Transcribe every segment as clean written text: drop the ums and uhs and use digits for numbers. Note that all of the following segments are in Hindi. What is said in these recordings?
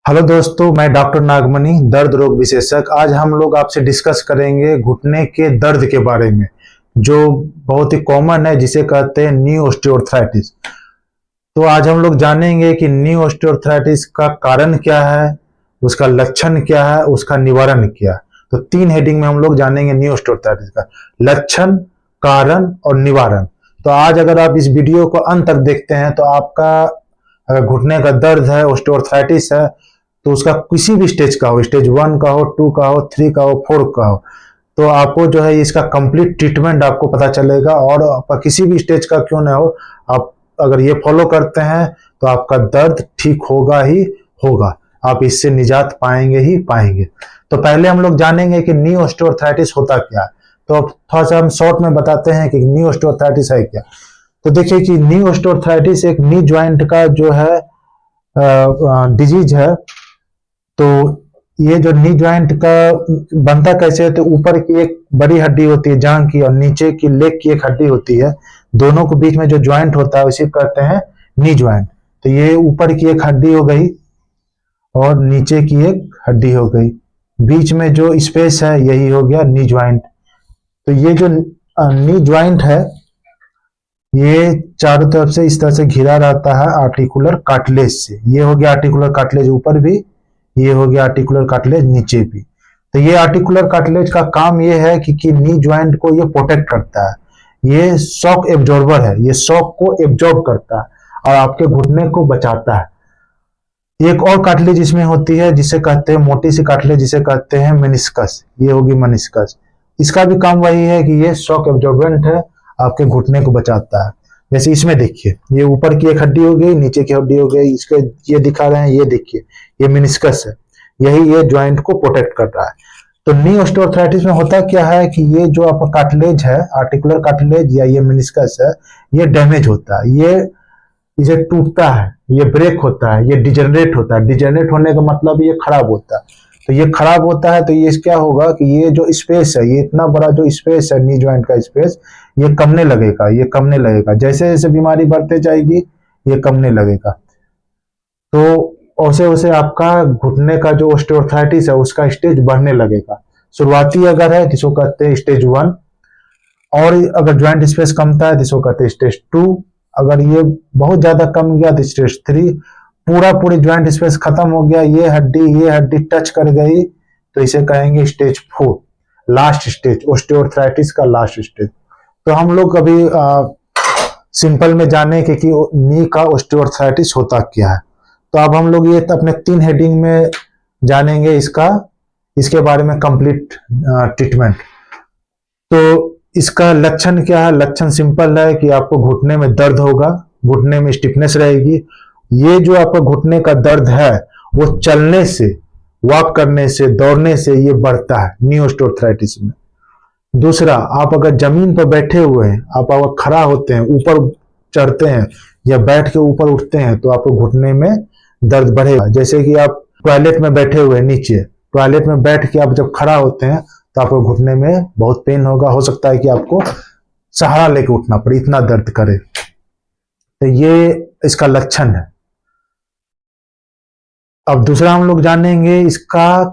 हेलो दोस्तों, मैं डॉक्टर नागमणि, दर्द रोग विशेषज्ञ। आज हम लोग आपसे डिस्कस करेंगे घुटने के दर्द के बारे में, जो बहुत ही कॉमन है, जिसे कहते हैं नी ऑस्टियोआर्थराइटिस। तो आज हम लोग जानेंगे कि नी ऑस्टियोआर्थराइटिस का कारण क्या है, उसका लक्षण क्या है, उसका निवारण क्या है। तो तीन हेडिंग में हम लोग जानेंगे नी ऑस्टियोआर्थराइटिस का लक्षण, कारण और निवारण। तो आज अगर आप इस वीडियो को अंत तक देखते हैं तो आपका अगर घुटने का दर्द है, ऑस्टियोआर्थराइटिस है, तो उसका किसी भी स्टेज का हो, स्टेज 1 का हो, 2 का हो, 3 का हो, 4 का हो, तो आपको जो है इसका कंप्लीट ट्रीटमेंट आपको पता चलेगा। और आपका किसी भी स्टेज का क्यों ना हो, आप अगर ये फॉलो करते हैं तो आपका दर्द ठीक होगा ही होगा, आप इससे निजात पाएंगे ही पाएंगे। तो पहले हम लोग जानेंगे कि नी ऑस्टियोआर्थराइटिस होता क्या है। तो अब थोड़ा सा हम शॉर्ट में बताते हैं कि नी ऑस्टियोआर्थराइटिस है क्या। तो देखिए कि नी ऑस्टियोआर्थराइटिस एक नी ज्वाइंट का जो है डिजीज है। तो ये जो नी ज्वाइंट का बनता कैसे है, तो ऊपर की एक बड़ी हड्डी होती है जांघ की, और नीचे की लेग की एक हड्डी होती है। दोनों के बीच में जो ज्वाइंट होता है उसे कहते हैं नी ज्वाइंट। तो ये ऊपर की एक हड्डी हो गई और नीचे की एक हड्डी हो गई, बीच में जो स्पेस है यही हो गया नी ज्वाइंट। तो ये जो नी ज्वाइंट है, ये चारों तरफ से इस तरह से घिरा रहता है आर्टिकुलर कार्टिलेज से। ये हो गया आर्टिकुलर कार्टिलेज ऊपर भी, ये हो गया आर्टिकुलर कार्टिलेज नीचे भी। तो ये आर्टिकुलर कार्टिलेज का काम ये है कि नी ज्वाइंट को ये प्रोटेक्ट करता है। ये शॉक एब्जॉर्बर है, ये शॉक को एब्जॉर्ब करता है और आपके घुटने को बचाता है। एक और कार्टिलेज इसमें होती है जिसे कहते हैं मोटी सी कार्टिलेज, जिसे कहते हैं मेनिस्कस। ये होगी मेनिस्कस। इसका भी काम वही है कि ये शॉक एब्जॉर्बेंट है, आपके घुटने को बचाता है। जैसे इसमें देखिए, ये ऊपर की एक हड्डी हो गई, नीचे की हड्डी हो गई, इसके ये दिखा रहे हैं, ये देखिए ये मेनिस्कस है, यही ये ज्वाइंट को प्रोटेक्ट कर रहा है। तो नी ऑस्टियोआर्थराइटिस में होता क्या है कि ये जो आपका कार्टिलेज है, आर्टिकुलर कार्टिलेज या ये मेनिस्कस है, ये डैमेज होता है, ये इसे टूटता है, ये ब्रेक होता है, ये डिजेनरेट होता है। डिजेनरेट होने का मतलब ये खराब होता है। तो ये खराब होता है तो ये क्या होगा कि ये जो स्पेस है, ये इतना बड़ा जो स्पेस है नी ज्वाइंट का स्पेस, ये कमने लगेगा, ये कमने लगेगा। जैसे जैसे बीमारी बढ़ते जाएगी ये कमने लगेगा। तो वैसे वैसे आपका घुटने का जो ऑस्टियोआर्थराइटिस है उसका स्टेज बढ़ने लगेगा। शुरुआती अगर है जिसको कहते हैं स्टेज 1, और अगर ज्वाइंट स्पेस कमता है जिसको कहते हैं स्टेज 2, अगर ये बहुत ज्यादा कम गया तो स्टेज 3, पूरी ज्वाइंट स्पेस खत्म हो गया, ये हड्डी टच कर गई, तो इसे कहेंगे स्टेज 4, लास्ट स्टेज, ऑस्टियोआर्थराइटिस का लास्ट स्टेज। तो हम लोग अभी सिंपल में जाने कि नी का ऑस्टियोआर्थराइटिस होता क्या है। तो अब हम लोग ये अपने तीन हेडिंग में जानेंगे इसके बारे में कंप्लीट ट्रीटमेंट। तो इसका लक्षण क्या है? लक्षण सिंपल है कि आपको घुटने में दर्द होगा, घुटने में स्टिफनेस रहेगी। ये जो आपका घुटने का दर्द है वो चलने से, वॉक करने से, दौड़ने से ये बढ़ता है नी ऑस्टियोआर्थराइटिस में। दूसरा, आप अगर जमीन पर बैठे हुए हैं, आप अगर खड़ा होते हैं, ऊपर चढ़ते हैं या बैठ के ऊपर उठते हैं, तो आपको घुटने में दर्द बढ़ेगा। जैसे कि आप टॉयलेट में बैठे हुए नीचे, टॉयलेट में बैठ के आप जब खड़ा होते हैं तो आपको घुटने में बहुत पेन होगा, हो सकता है कि आपको सहारा लेके उठना पड़े, इतना दर्द करे। तो ये इसका लक्षण है। अब दूसरा हम लोग जानेंगे इसका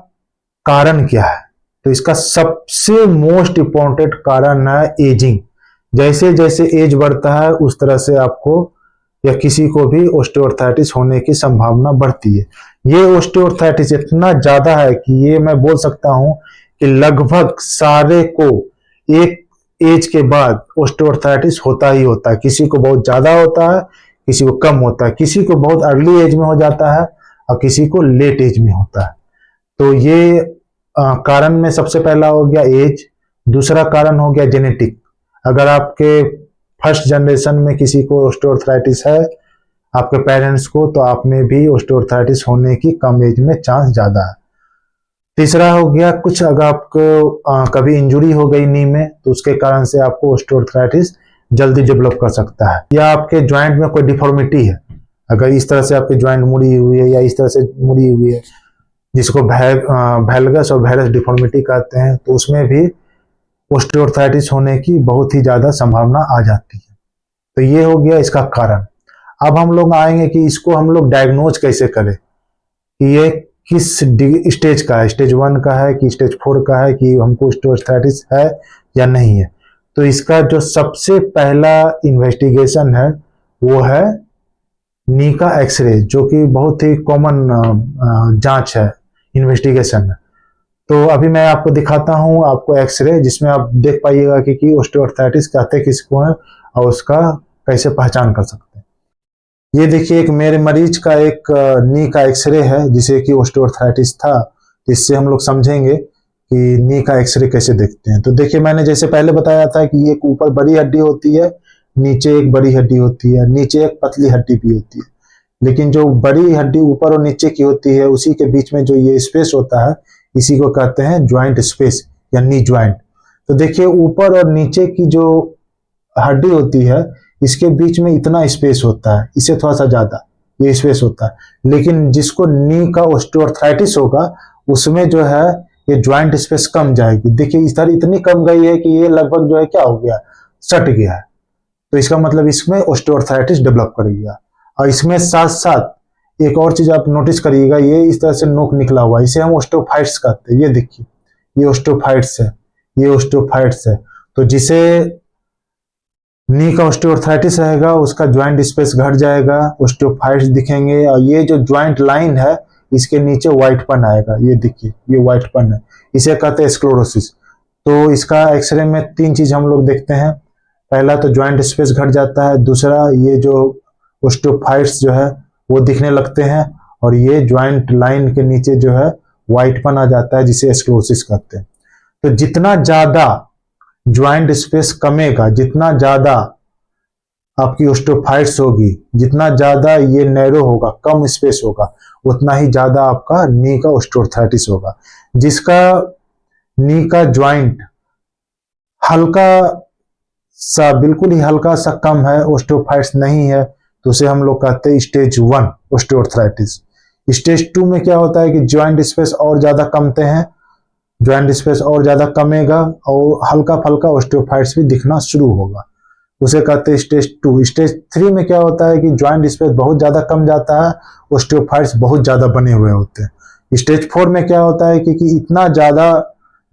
कारण क्या है। तो इसका सबसे मोस्ट इंपॉर्टेंट कारण है एजिंग। जैसे जैसे एज बढ़ता है उस तरह से आपको या किसी को भी ऑस्टियोआर्थराइटिस होने की संभावना बढ़ती है। ये ऑस्टियोआर्थराइटिस इतना ज्यादा है कि ये मैं बोल सकता हूं कि लगभग सारे को एक एज के बाद ऑस्टियोआर्थराइटिस होता ही होता है। किसी को बहुत ज्यादा होता है, किसी को कम होता है, किसी को बहुत अर्ली एज में हो जाता है और किसी को लेट एज में होता है। तो ये कारण में सबसे पहला हो गया एज। दूसरा कारण हो गया जेनेटिक। अगर आपके फर्स्ट जनरेशन में किसी को ऑस्टियोआर्थराइटिस है, आपके पेरेंट्स को, तो आप में भी ऑस्टियोआर्थराइटिस होने की कम एज में चांस ज्यादा है। तीसरा हो गया कुछ, अगर आपको कभी इंजुरी हो गई नी में, तो उसके कारण से आपको ऑस्टियोआर्थराइटिस जल्दी डेवलप कर सकता है। या आपके ज्वाइंट में कोई डिफॉर्मिटी है, अगर इस तरह से आपकी ज्वाइंट मुड़ी हुई है या इस तरह से मुड़ी हुई है, जिसको वैल्गस और वेरस डिफॉर्मिटी कहते हैं, तो उसमें भी ऑस्टियोआर्थराइटिस होने की बहुत ही ज्यादा संभावना आ जाती है। तो ये हो गया इसका कारण। अब हम लोग आएंगे कि इसको हम लोग डायग्नोज कैसे करें, कि ये किस स्टेज का है, स्टेज 1 का है कि स्टेज 4 का है, कि हमको ऑस्टियोआर्थराइटिस है या नहीं है। तो इसका जो सबसे पहला इन्वेस्टिगेशन है वो है नी का एक्सरे, जो कि बहुत ही कॉमन जांच है, इन्वेस्टिगेशन है। तो अभी मैं आपको दिखाता हूं आपको एक्सरे, जिसमें आप देख पाइएगा कि ऑस्टियोआर्थराइटिस कहते किसको है और उसका कैसे पहचान कर सकते हैं। ये देखिए एक मेरे मरीज का एक नी का एक्सरे है जिसे कि ऑस्टियोआर्थराइटिस था। इससे हम लोग समझेंगे कि नी का एक्सरे कैसे देखते हैं। तो देखिए मैंने जैसे पहले बताया था कि एक ऊपर बड़ी हड्डी होती है, नीचे एक बड़ी हड्डी होती है, नीचे एक पतली हड्डी भी होती है। लेकिन जो बड़ी हड्डी ऊपर और नीचे की होती है उसी के बीच में जो ये स्पेस होता है इसी को कहते हैं ज्वाइंट स्पेस या नी ज्वाइंट। तो देखिए ऊपर और नीचे की जो हड्डी होती है इसके बीच में इतना स्पेस होता है, इससे थोड़ा सा ज्यादा ये स्पेस होता है। लेकिन जिसको नी का ऑस्टियोआर्थराइटिस होगा उसमें जो है ये ज्वाइंट स्पेस कम जाएगी। देखिए इधर इतनी कम गई है कि ये लगभग जो है क्या हो गया, सट गया है। तो इसका मतलब इसमें ऑस्टियोआर्थराइटिस डेवलप कर गया। और इसमें साथ साथ एक और चीज आप नोटिस करिएगा, ये इस तरह से नोक निकला हुआ है, इसे हम ऑस्टियोफाइट्स कहते हैं। ये देखिए ये ऑस्टियोफाइट्स है, ये ऑस्टियोफाइट्स है। तो जिसे नी का ऑस्टियोआर्थराइटिस रहेगा उसका ज्वाइंट स्पेस घट जाएगा, ऑस्टियोफाइट्स दिखेंगे। और ये जो ज्वाइंट लाइन है इसके नीचे व्हाइटपन आएगा, ये देखिए ये व्हाइटपन है, इसे कहते हैं स्क्लेरोसिस। तो इसका एक्सरे में 3 चीज हम लोग देखते हैं। पहला तो ज्वाइंट स्पेस घट जाता है, दूसरा ये जो ऑस्टियोफाइट्स जो है वो दिखने लगते हैं, और ये ज्वाइंट लाइन के नीचे जो है व्हाइटपन आ जाता है जिसे स्क्लेरोसिस कहते हैं। तो जितना ज्यादा ज्वाइंट स्पेस कमेगा, जितना ज्यादा आपकी ऑस्टियोफाइट्स होगी, जितना ज्यादा ये नैरो होगा, कम स्पेस होगा, उतना ही ज्यादा आपका नी का ऑस्टियोआर्थराइटिस होगा। जिसका नी का ज्वाइंट हल्का सा, बिल्कुल ही हल्का सा कम है, ऑस्टियोफाइट्स नहीं है, तो उसे हम लोग कहते हैं स्टेज 1 ऑस्टियोआर्थराइटिस। स्टेज 2 में क्या होता है कि ज्वाइंट स्पेस और ज्यादा कमते हैं, ज्वाइंट स्पेस और ज्यादा कमेगा और हल्का फल्का ऑस्टियोफाइट्स भी दिखना शुरू होगा, उसे कहते हैं स्टेज 2। स्टेज 3 में क्या होता है कि ज्वाइंट स्पेस बहुत ज्यादा कम जाता है, ऑस्टियोफाइट्स बहुत ज्यादा बने हुए होते हैं। स्टेज 4 में क्या होता है कि इतना ज्यादा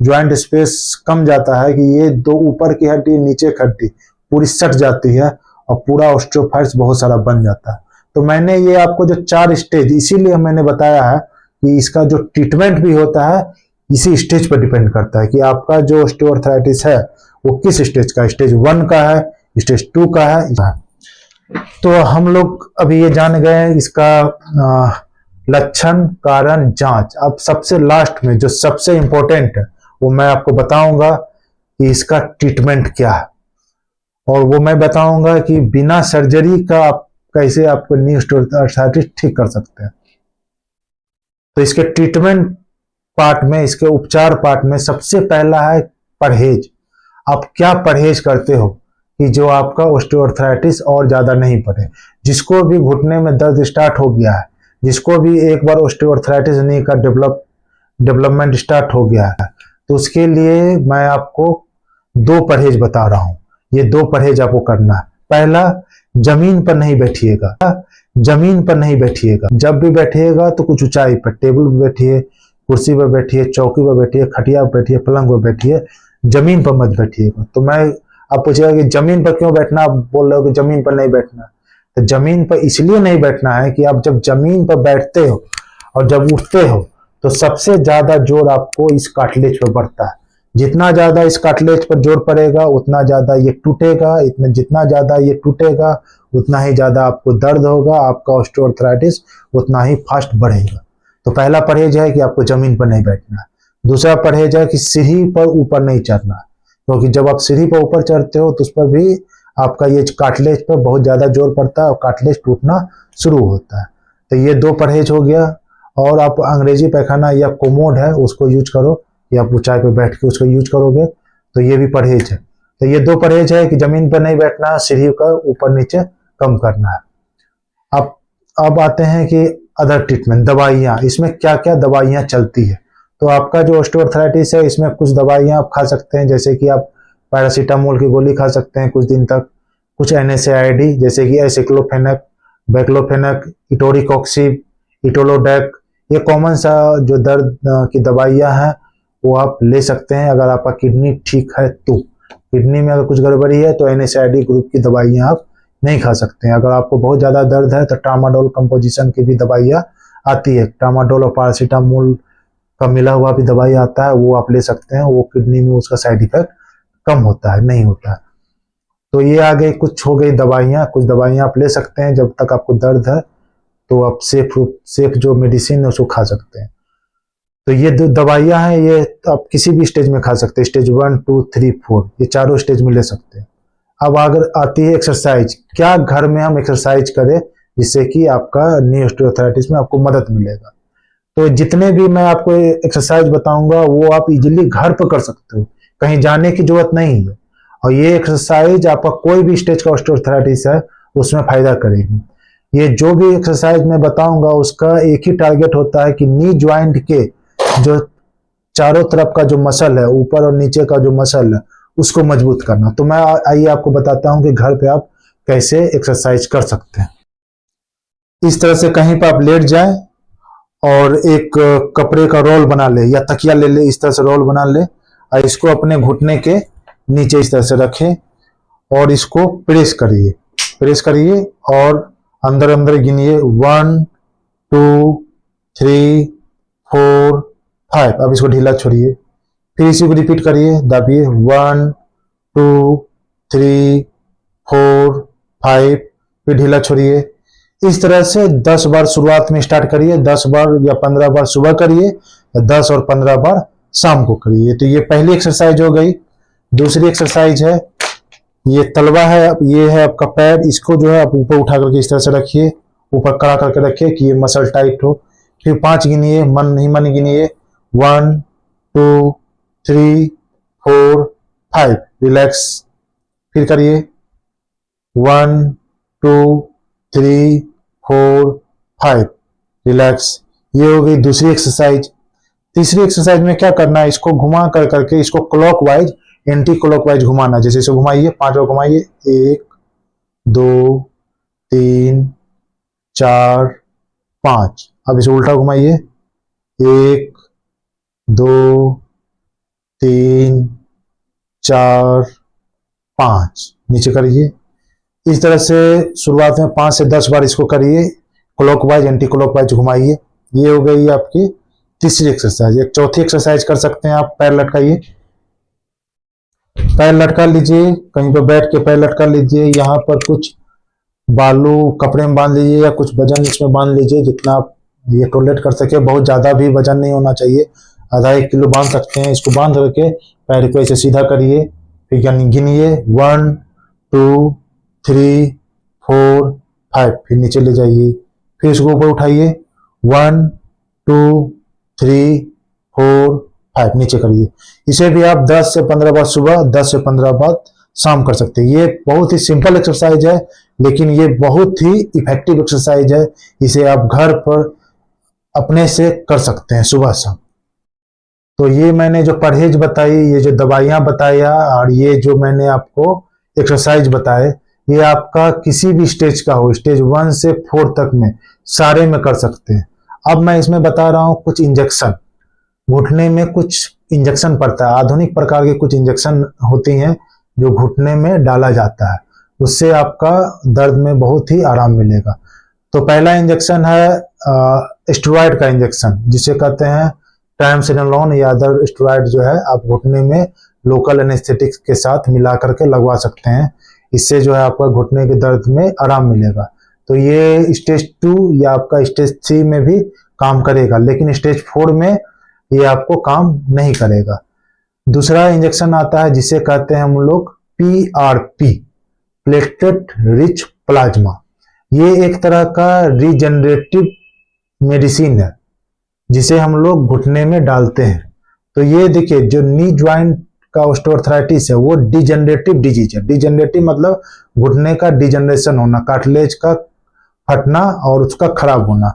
ज्वाइंट स्पेस कम जाता है कि ये दो ऊपर की हड्डी नीचे की हड्डी पूरी सट जाती है और पूरा ऑस्टियोफाइट्स बहुत सारा बन जाता है। तो मैंने ये आपको जो 4 स्टेज इसीलिए मैंने बताया है कि इसका जो ट्रीटमेंट भी होता है इसी स्टेज पर डिपेंड करता है कि आपका जो ऑस्टियोआर्थराइटिस है वो किस स्टेज का, स्टेज 1 का है, स्टेज 2 का है। तो हम लोग अभी ये जान गए इसका लक्षण, कारण, जांच। अब सबसे लास्ट में जो सबसे इंपॉर्टेंट है वो मैं आपको बताऊंगा कि इसका ट्रीटमेंट क्या है, और वो मैं बताऊंगा कि बिना सर्जरी का आप कैसे आपको नी ऑस्टियोआर्थराइटिस ठीक कर सकते हैं। तो इसके ट्रीटमेंट पार्ट में, इसके उपचार पार्ट में सबसे पहला है परहेज। आप क्या परहेज करते हो कि जो आपका ऑस्टियोआर्थराइटिस और ज्यादा नहीं बढ़े। जिसको भी घुटने में दर्द स्टार्ट हो गया है, जिसको भी एक बार ऑस्टियोआर्थराइटिस नी का डेवलपमेंट स्टार्ट हो गया है, तो उसके लिए मैं आपको 2 परहेज बता रहा हूं। ये 2 परहेज आपको करना है। पहला, जमीन पर नहीं बैठिएगा, जमीन पर नहीं बैठिएगा। जब भी बैठिएगा तो कुछ ऊंचाई पर, टेबल पर बैठिए, कुर्सी पर बैठिए, चौकी पर बैठिए, खटिया पर बैठिए, पलंग पर बैठिए, जमीन पर मत बैठिएगा। तो मैं आप पूछेगा कि जमीन पर क्यों बैठना, आप बोल रहे हो कि जमीन पर नहीं बैठना। तो जमीन पर इसलिए नहीं बैठना है कि आप जब जमीन पर बैठते हो और जब उठते हो तो सबसे ज्यादा जोर आपको इस कार्टिलेज पर पड़ता है। जितना ज्यादा इस कार्टिलेज पर जोर पड़ेगा उतना ज्यादा ये टूटेगा, जितना ज्यादा ये टूटेगा उतना ही ज्यादा आपको दर्द होगा, आपका ऑस्टियोआर्थराइटिस उतना ही फास्ट बढ़ेगा। तो पहला परहेज है कि आपको जमीन पर नहीं बैठना। दूसरा परहेज है कि सीढ़ी पर ऊपर नहीं चढ़ना, क्योंकि जब आप सीढ़ी पर ऊपर चढ़ते हो तो उस पर भी आपका ये कार्टिलेज पर बहुत ज्यादा जोर पड़ता है और कार्टिलेज टूटना शुरू होता है। तो ये 2 परहेज हो गया। और आप अंग्रेजी पैखाना या कोमोड है उसको यूज करो, या आप ऊंचाई पर बैठ के उसको यूज करोगे तो ये भी परहेज है। तो ये 2 परहेज है कि जमीन पर नहीं बैठना, सीढ़ी का ऊपर नीचे कम करना है। अब आते हैं कि अदर ट्रीटमेंट, दवाइयाँ। इसमें क्या क्या दवाइयाँ चलती है। तो आपका जो ऑस्टियोआर्थराइटिस है इसमें कुछ दवाइयाँ आप खा सकते हैं, जैसे कि आप पैरासीटामोल की गोली खा सकते हैं कुछ दिन तक, कुछ NSAID जैसे कि एसिक्लोफेनक, बैक्लोफेनक, इटोरिकॉक्सिब, इटोलोडेक, ये कॉमन सा जो दर्द की दवाइयाँ हैं वो आप ले सकते हैं अगर आपका किडनी ठीक है तो। किडनी में अगर कुछ गड़बड़ी है तो NSAID ग्रुप की दवाइयाँ आप नहीं खा सकते हैं। अगर आपको बहुत ज़्यादा दर्द है तो ट्रामाडोल कंपोजिशन की भी दवाइयाँ आती है। ट्रामाडोल और पैरासीटामोल का मिला हुआ भी दवाई आता है, वो आप ले सकते हैं। वो किडनी में उसका साइड इफेक्ट कम होता है, नहीं होता है। तो ये आ गई, कुछ हो गई दवाइयाँ। कुछ दवाइयाँ आप ले सकते हैं जब तक आपको दर्द है, तो आप सेफ जो मेडिसिन है उसको खा सकते हैं। तो ये जो दवाइयाँ हैं ये आप किसी भी स्टेज में खा सकते हैं, स्टेज 1, 2, 3, 4, ये चारों स्टेज में ले सकते हैं। अब अगर आती है एक्सरसाइज, क्या घर में हम एक्सरसाइज करें जिससे कि आपका नी ऑस्टियोआर्थराइटिस में आपको मदद मिलेगा। तो जितने भी मैं आपको एक्सरसाइज बताऊंगा वो आप इजीली घर पर कर सकते हो, कहीं जाने की जरूरत नहीं है। और ये एक्सरसाइज आपका कोई भी स्टेज का ऑस्टियोआर्थराइटिस है उसमें फायदा करेगी। ये जो भी एक्सरसाइज मैं बताऊंगा उसका एक ही टारगेट होता है कि नी ज्वाइंट के जो चारों तरफ का जो मसल है, ऊपर और नीचे का जो मसल है, उसको मजबूत करना। तो मैं आइए आपको बताता हूं कि घर पे आप कैसे एक्सरसाइज कर सकते हैं। इस तरह से कहीं पर आप लेट जाएं और एक कपड़े का रोल बना ले या तकिया ले ले, इस तरह से रोल बना ले और इसको अपने घुटने के नीचे इस तरह से रखें और इसको प्रेस करिए और अंदर अंदर गिनिए 1, 2, 3, 4, 5। अब इसको ढीला छोड़िए, फिर इसी को रिपीट करिए, दाबिए 1, 2, 3, 4, 5, फिर ढीला छोड़िए। इस तरह से 10 बार शुरुआत में स्टार्ट करिए, 10 बार या 15 बार सुबह करिए या 10 और 15 बार शाम को करिए। तो ये पहली एक्सरसाइज हो गई। दूसरी एक्सरसाइज है, ये तलवा है, ये है आपका पैर, इसको जो है आप ऊपर उठा करके इस तरह से रखिए, ऊपर कड़ा करके रखिए कि ये मसल टाइट हो। फिर 5 गिनिए, मन गिनिए, 1, 2, 3, 4, 5, रिलैक्स। फिर करिए 1, 2, 3, 4, 5, रिलैक्स। ये हो गई दूसरी एक्सरसाइज। तीसरी एक्सरसाइज में क्या करना है, इसको घुमा कर करके इसको क्लॉकवाइज एंटी क्लॉकवाइज घुमाना। जैसे इसे घुमाइए, 5 बार घुमाइए, 1, 2, 3, 4, 5। अब इसे उल्टा घुमाइए, 1, 2, 3, 4, 5, नीचे करिए। इस तरह से शुरुआत में 5 से 10 बार इसको करिए, क्लॉकवाइज एंटी क्लॉकवाइज घुमाइए। ये हो गई आपकी तीसरी एक्सरसाइज। एक चौथी एक्सरसाइज कर सकते हैं आप, पैर लटकाइए, पैर लटका लीजिए, कहीं पर बैठ के पैर लटका लीजिए। यहाँ पर कुछ बालू कपड़े में बांध लीजिए या कुछ वजन इसमें बांध लीजिए, जितना आप ये टॉलरेट कर सके। बहुत ज़्यादा भी वजन नहीं होना चाहिए, आधा 1 किलो बांध सकते हैं। इसको बांध करके पैर को ऐसे सीधा करिए, फिर यानी गिनिए 1, 2, 3, 4, 5, फिर नीचे ले जाइए, फिर इसको ऊपर उठाइए, 1, 2, 3, 4, 5, नीचे करिए। इसे भी आप 10 से 15 बार सुबह, 10 से 15 बार शाम कर सकते हैं। ये बहुत ही सिंपल एक्सरसाइज है, लेकिन ये बहुत ही इफेक्टिव एक्सरसाइज है। इसे आप घर पर अपने से कर सकते हैं सुबह शाम। तो ये मैंने जो परहेज बताई, ये जो दवाइयाँ बताया और ये जो मैंने आपको एक्सरसाइज बताए, ये आपका किसी भी स्टेज का हो, स्टेज 1 से 4 तक में सारे में कर सकते हैं। अब मैं इसमें बता रहा हूँ कुछ इंजेक्शन। घुटने में कुछ इंजेक्शन पड़ता है, आधुनिक प्रकार के कुछ इंजेक्शन होती हैं जो घुटने में डाला जाता है, उससे आपका दर्द में बहुत ही आराम मिलेगा। तो पहला इंजेक्शन है स्टेरॉइड का इंजेक्शन, जिसे कहते हैं ट्राइमसिनोलोन या अदर स्टेरॉइड, जो है आप घुटने में लोकल एनेस्थेटिक के साथ मिला करके लगवा सकते हैं। इससे जो है आपका घुटने के दर्द में आराम मिलेगा। तो ये स्टेज 2 या आपका स्टेज 3 में भी काम करेगा, लेकिन स्टेज 4 में ये आपको काम नहीं करेगा। दूसरा इंजेक्शन आता है जिसे कहते हैं हम लोग PRP, प्लेटलेट रिच प्लाज्मा। ये एक तरह का रीजनरेटिव मेडिसिन है जिसे हम लोग घुटने में डालते हैं। तो ये देखिए, जो नी ज्वाइंट का ऑस्टियोआर्थराइटिस है वो डिजेनरेटिव डिजीज है। डिजेनरेटिव मतलब घुटने का डिजेनरेशन होना, कार्टिलेज का फटना और उसका खराब होना।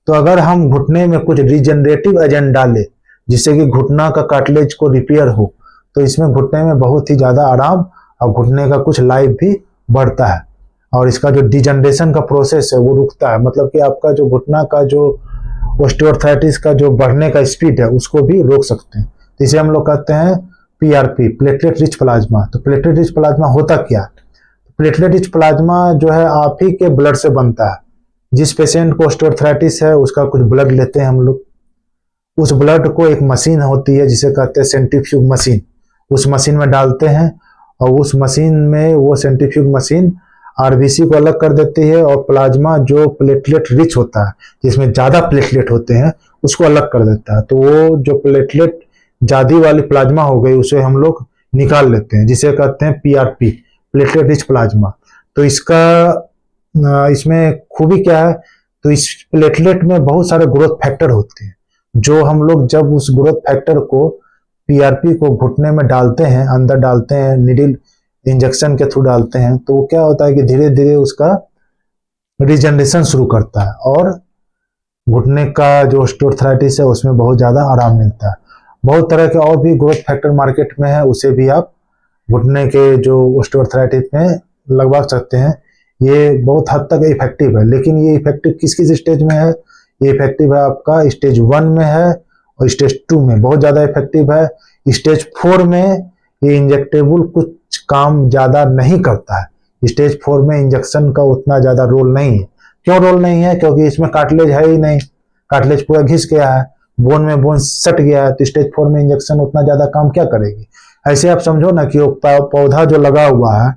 तो अगर हम घुटने में कुछ रिजेनरेटिव एजेंट डालें जिससे कि घुटना का कार्टिलेज को रिपेयर हो, तो इसमें घुटने में बहुत ही ज़्यादा आराम और घुटने का कुछ लाइफ भी बढ़ता है और इसका जो डिजेनरेशन का प्रोसेस है वो रुकता है। मतलब कि आपका जो घुटना का जो ऑस्टियोआर्थराइटिस का जो बढ़ने का स्पीड है उसको भी रोक सकते हैं। तो इसे हम लोग कहते हैं पीआरपी, प्लेटलेट रिच प्लाज्मा। तो प्लेटलेट रिच प्लाज्मा होता क्या? प्लेटलेट रिच प्लाज्मा जो है आप ही के ब्लड से बनता है। जिस पेशेंट को ऑस्टियोआर्थराइटिस है उसका कुछ ब्लड लेते हैं हम लोग, उस ब्लड को एक मशीन होती है जिसे कहते हैं सेंट्रीफ्यूज मशीन, उस मशीन में डालते हैं और उस मशीन में वो सेंट्रीफ्यूज मशीन आरबीसी को अलग कर देती है और प्लाज्मा जो प्लेटलेट रिच होता है जिसमें ज्यादा प्लेटलेट होते हैं उसको अलग कर देता है। तो वो जो प्लेटलेट ज्यादा वाली प्लाज्मा हो गई उसे हम लोग निकाल लेते हैं जिसे कहते हैं पीआरपी, प्लेटलेट रिच प्लाज्मा। तो इसमें खूबी क्या है? तो इस प्लेटलेट में बहुत सारे ग्रोथ फैक्टर होते हैं जो हम लोग जब उस ग्रोथ फैक्टर को पीआरपी को घुटने में डालते हैं, अंदर डालते हैं, निडिल इंजेक्शन के थ्रू डालते हैं, तो क्या होता है कि धीरे धीरे उसका रिजनरेशन शुरू करता है और घुटने का जो ऑस्टियोआर्थराइटिस है उसमें बहुत ज्यादा आराम मिलता है। बहुत तरह के और भी ग्रोथ फैक्टर मार्केट में है, उसे भी आप घुटने के जो ऑस्टियोआर्थराइटिस में लगवा सकते हैं। ये बहुत हद तक इफेक्टिव है, लेकिन ये इफेक्टिव किस किस स्टेज में है? ये इफेक्टिव है आपका स्टेज 1 में है और स्टेज 2 में बहुत ज्यादा इफेक्टिव है। स्टेज 4 में ये इंजेक्टेबल कुछ काम ज्यादा नहीं करता है। स्टेज 4 में इंजेक्शन का उतना ज्यादा रोल नहीं है। क्यों रोल नहीं है? क्योंकि इसमें कार्टिलेज है ही नहीं, कार्टिलेज पूरा घिस गया है, बोन में बोन सट गया है। तो स्टेज 4 में इंजेक्शन उतना ज्यादा काम क्या करेगी? ऐसे आप समझो ना कि पौधा जो लगा हुआ है,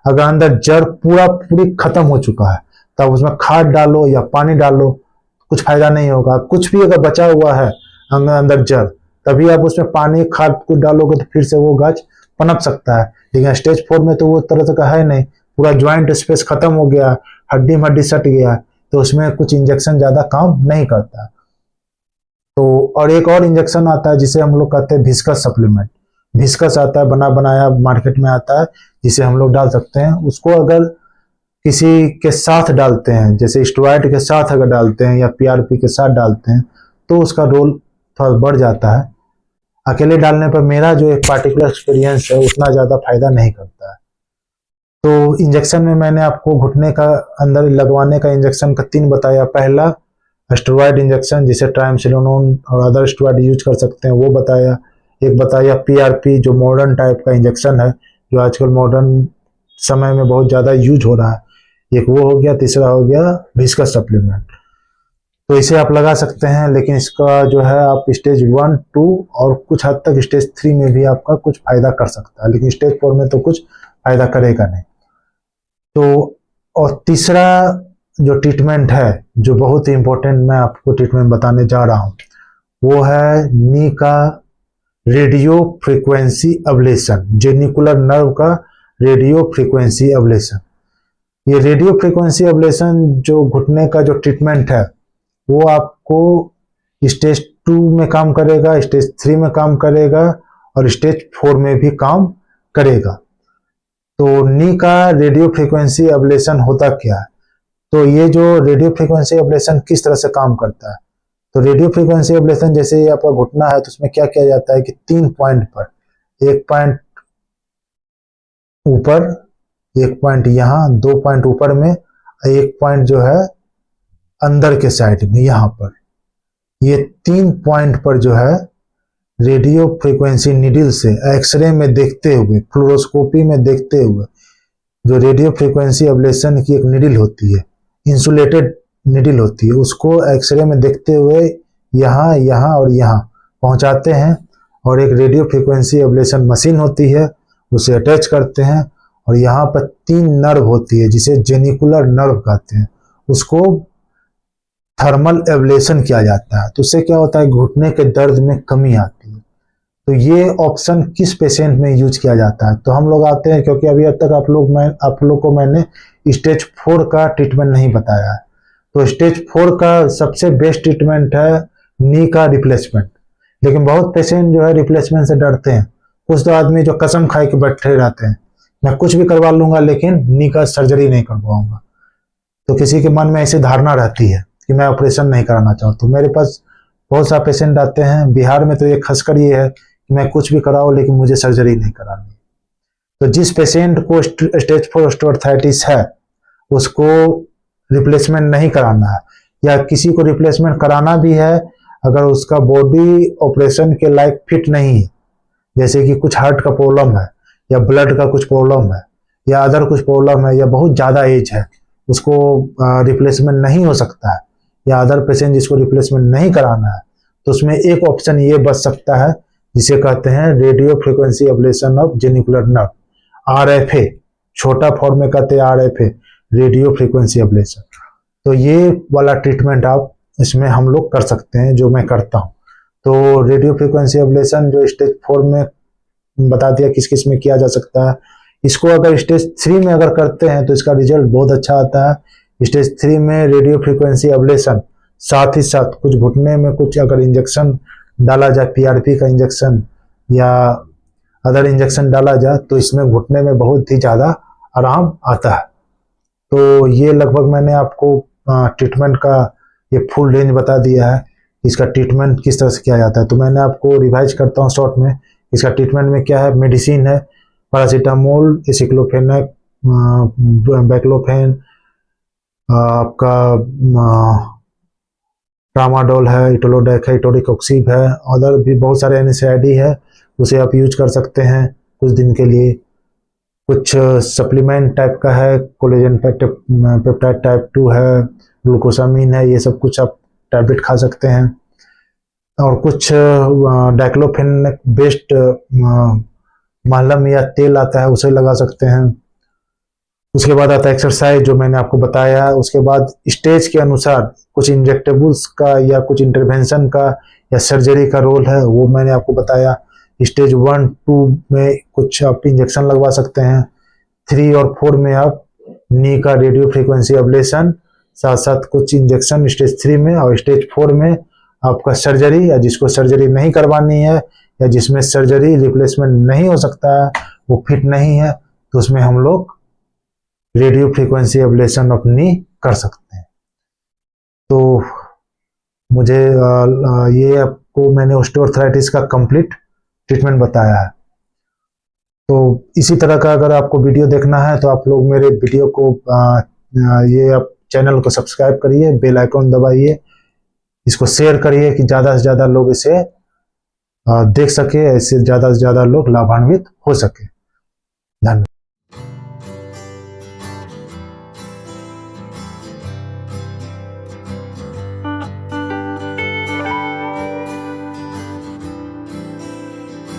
अगर अंदर जड़ पूरी खत्म हो चुका है तब उसमें खाद डालो या पानी डालो कुछ फायदा नहीं होगा। कुछ भी अगर बचा हुआ है अंदर जड़, तभी आप उसमें पानी खाद कुछ डालोगे तो फिर से वो गाछ पनप सकता है। लेकिन स्टेज 4 में तो वो तरह का है नहीं, पूरा ज्वाइंट स्पेस खत्म हो गया, हड्डी में हड्डी सट गया, तो उसमें कुछ इंजेक्शन ज्यादा काम नहीं करता। तो और एक और इंजेक्शन आता है जिसे हम लोग कहते हैं विस्कस सप्लीमेंट। विस्कस आता है, बना बनाया मार्केट में आता है, जिसे हम लोग डाल सकते हैं। उसको अगर किसी के साथ डालते हैं, जैसे स्टेरॉइड के साथ अगर डालते हैं या पीआरपी के साथ डालते हैं, तो उसका रोल थोड़ा बढ़ जाता है। अकेले डालने पर मेरा जो एक पार्टिकुलर एक्सपीरियंस है उतना ज्यादा फायदा नहीं करता है। तो इंजेक्शन में मैंने आपको घुटने का अंदर लगवाने का इंजेक्शन का 3 बताया। पहला स्टेरॉइड इंजेक्शन जिसे ट्राइमसिनोन और अदर स्टेरॉइड यूज कर सकते हैं वो बताया। एक बताया पीआरपी जो मॉडर्न टाइप का इंजेक्शन है जो आजकल मॉडर्न समय में बहुत ज्यादा यूज हो रहा है, एक वो हो गया। तीसरा हो गया विस्कस सप्लीमेंट। तो इसे आप लगा सकते हैं, लेकिन इसका जो है आप स्टेज 1, 2 और कुछ हद तक स्टेज 3 में भी आपका कुछ फायदा कर सकता है, लेकिन स्टेज 4 में तो कुछ फायदा करेगा नहीं। तो और तीसरा जो ट्रीटमेंट है जो बहुत ही इंपॉर्टेंट मैं आपको ट्रीटमेंट बताने जा रहा हूं, वो है नी का radio frequency ablation, genicular nerve का रेडियो फ्रीक्वेंसी अब्लेशन। ये रेडियो फ्रीक्वेंसी अब्लेशन जो घुटने का जो ट्रीटमेंट है वो आपको स्टेज 2 में काम करेगा, स्टेज 3 में काम करेगा और स्टेज 4 में भी काम करेगा। तो नी का रेडियो फ्रीक्वेंसी अब्लेशन होता क्या है? तो ये जो रेडियो फ्रीक्वेंसी अब्लेशन किस तरह से काम करता है? तो रेडियो फ्रीक्वेंसी एब्लेशन जैसे ये आपका घुटना है तो उसमें क्या किया जाता है कि 3 पॉइंट पर, 1 पॉइंट ऊपर, 1 पॉइंट यहाँ, 2 पॉइंट ऊपर में, 1 पॉइंट जो है अंदर के साइड में यहाँ पर, ये 3 पॉइंट पर जो है रेडियो फ्रीक्वेंसी निडल से एक्सरे में देखते हुए, फ्लोरोस्कोपी में देखते हुए, जो रेडियो फ्रीक्वेंसी एब्लेशन की एक निडल होती है, इंसुलेटेड निडल होती है, उसको एक्सरे में देखते हुए यहाँ, यहाँ और यहाँ पहुंचाते हैं और एक रेडियो फ्रीक्वेंसी एब्लेशन मशीन होती है उसे अटैच करते हैं और यहाँ पर 3 नर्व होती है जिसे जेनिकुलर नर्व कहते हैं, उसको थर्मल एब्लेशन किया जाता है। तो उससे क्या होता है, घुटने के दर्द में कमी आती है। तो ये ऑप्शन किस पेशेंट में यूज किया जाता है? तो हम लोग आते हैं, क्योंकि अभी तक आप लोग को मैंने स्टेज 4 का ट्रीटमेंट नहीं बताया है। तो स्टेज 4 का सबसे बेस्ट ट्रीटमेंट है नी का रिप्लेसमेंट। लेकिन बहुत पेशेंट जो है रिप्लेसमेंट से डरते हैं। कुछ तो आदमी जो कसम खाए के बैठे रहते हैं, मैं कुछ भी करवा लूंगा लेकिन नी का सर्जरी नहीं करवाऊंगा। तो किसी के मन में ऐसी धारणा रहती है कि मैं ऑपरेशन नहीं कराना चाहता हूँ। मेरे पास बहुत सा पेशेंट आते हैं, बिहार में तो ये खासकर ये है कि मैं कुछ भी कराऊं लेकिन मुझे सर्जरी नहीं करानी। तो जिस पेशेंट को स्टेज 4 ऑस्टियोआर्थराइटिस है उसको रिप्लेसमेंट नहीं कराना है, या किसी को रिप्लेसमेंट कराना भी है, अगर उसका बॉडी ऑपरेशन के लायक फिट नहीं है, जैसे कि कुछ हार्ट का प्रॉब्लम है या ब्लड का कुछ प्रॉब्लम है या अदर कुछ प्रॉब्लम है या बहुत ज़्यादा एज है, उसको रिप्लेसमेंट नहीं हो सकता है, या अदर पेशेंट जिसको रिप्लेसमेंट नहीं कराना है, तो उसमें एक ऑप्शन ये बच सकता है जिसे कहते हैं radio frequency ablation of genicular nerve, RFA, छोटा फॉर्म में कहते हैं RFA, रेडियो फ्रिक्वेंसी एब्लेशन। तो ये वाला ट्रीटमेंट आप इसमें हम लोग कर सकते हैं, जो मैं करता हूँ। तो रेडियो फ्रिक्वेंसी एब्लेशन जो स्टेज 4 में बता दिया किस किस में किया जा सकता है। इसको अगर स्टेज 3 में अगर करते हैं तो इसका रिजल्ट बहुत अच्छा आता है। स्टेज 3 में रेडियो फ्रिक्वेंसी एब्लेशन साथ ही साथ कुछ घुटने में कुछ अगर इंजेक्शन डाला जाए, PRP का इंजेक्शन या अदर इंजेक्शन डाला जाए, तो इसमें घुटने में बहुत ही ज़्यादा आराम आता है। तो ये लगभग मैंने आपको ट्रीटमेंट का ये फुल रेंज बता दिया है, इसका ट्रीटमेंट किस तरह से किया जाता है। तो मैंने आपको रिवाइज करता हूँ शॉर्ट में। इसका ट्रीटमेंट में क्या है, मेडिसिन है, पैरासीटामोल, एसिक्लोफेनेक, बैक्लोफेन, आपका ट्रामाडोल है, इटोलोडेक है, इटोरिकोक्सीब है, अदर भी बहुत सारे NSAID है, उसे आप यूज कर सकते हैं कुछ दिन के लिए। कुछ सप्लीमेंट टाइप का है, कोलेजन पेप्टाइड टाइप 2 है, ग्लूकोसामीन है, ये सब कुछ आप टैबलेट खा सकते हैं। और कुछ डाइक्लोफेनेक बेस्ड मलहम या तेल आता है, उसे लगा सकते हैं। उसके बाद आता है एक्सरसाइज, जो मैंने आपको बताया। उसके बाद स्टेज के अनुसार कुछ इंजेक्टेबल्स का या कुछ इंटरवेंशन का या सर्जरी का रोल है, वो मैंने आपको बताया। स्टेज 1, 2 में कुछ आप इंजेक्शन लगवा सकते हैं। 3 और 4 में आप नी का रेडियो फ्रिक्वेंसी एब्लेशन, साथ साथ कुछ इंजेक्शन स्टेज 3 में, और स्टेज 4 में आपका सर्जरी, या जिसको सर्जरी नहीं करवानी है या जिसमें सर्जरी रिप्लेसमेंट नहीं हो सकता है, वो फिट नहीं है, तो उसमें हम लोग रेडियो फ्रिक्वेंसी एब्लेशन ऑफ नी कर सकते हैं। तो मुझे ये आपको मैंने ऑस्टियोआर्थराइटिस का कंप्लीट ट्रीटमेंट बताया है। तो इसी तरह का अगर आपको वीडियो देखना है तो आप लोग मेरे वीडियो को ये आप चैनल को सब्सक्राइब करिए, बेल आइकॉन दबाइए, इसको शेयर करिए कि ज़्यादा से ज़्यादा लोग इसे देख सके, ऐसे ज़्यादा से ज़्यादा लोग लाभान्वित हो सके। धन्यवाद।